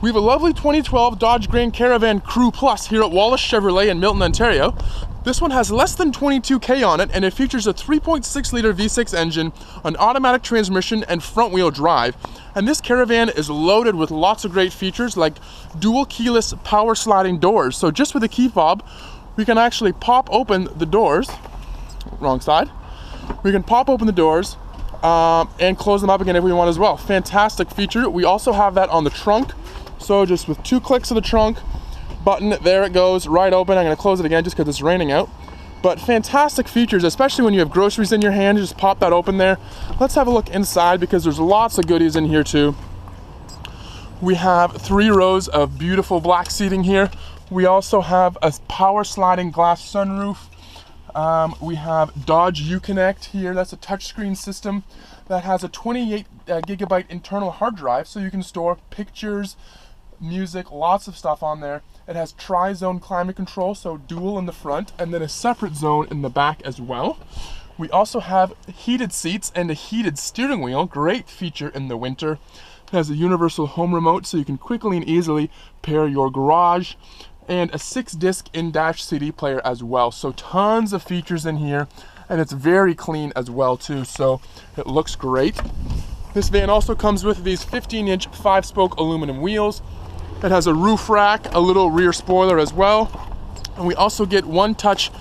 We have a lovely 2012 Dodge Grand Caravan Crew Plus here at Wallace Chevrolet in Milton, Ontario. This one has less than 22K on it, and it features a 3.6 liter V6 engine, an automatic transmission, and front wheel drive. And this Caravan is loaded with lots of great features like dual keyless power sliding doors. So just with a key fob, we can actually pop open the doors, wrong side. We can pop open the doors and close them up again if we want as well. Fantastic feature. We also have that on the trunk. So just with 2 clicks of the trunk button, there it goes, right open. I'm gonna close it again just because it's raining out. But fantastic features, especially when you have groceries in your hand, just pop that open there. Let's have a look inside because there's lots of goodies in here too. We have 3 rows of beautiful black seating here. We also have a power sliding glass sunroof. We have Dodge Uconnect here. That's a touchscreen system that has a 28 gigabyte internal hard drive, so you can store pictures, music, lots of stuff on there. It has tri-zone climate control, so dual in the front and then a separate zone in the back as well. We also have heated seats and a heated steering wheel, great feature in the winter. It has a universal home remote, so you can quickly and easily pair your garage, and a 6-disc in-dash CD player as well. So tons of features in here, and it's very clean as well too, so it looks great. This van also comes with these 15-inch 5-spoke aluminum wheels. It has a roof rack, a little rear spoiler as well, and we also get one-touch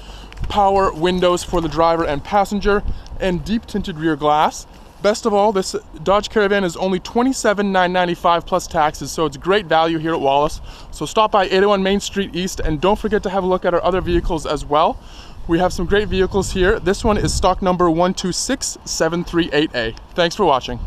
power windows for the driver and passenger, and deep tinted rear glass. Best of all, this Dodge Caravan is only $27,995 plus taxes, so it's great value here at Wallace. So stop by 801 Main Street East, and don't forget to have a look at our other vehicles as well. We have some great vehicles here. This one is stock number 126738A. Thanks for watching.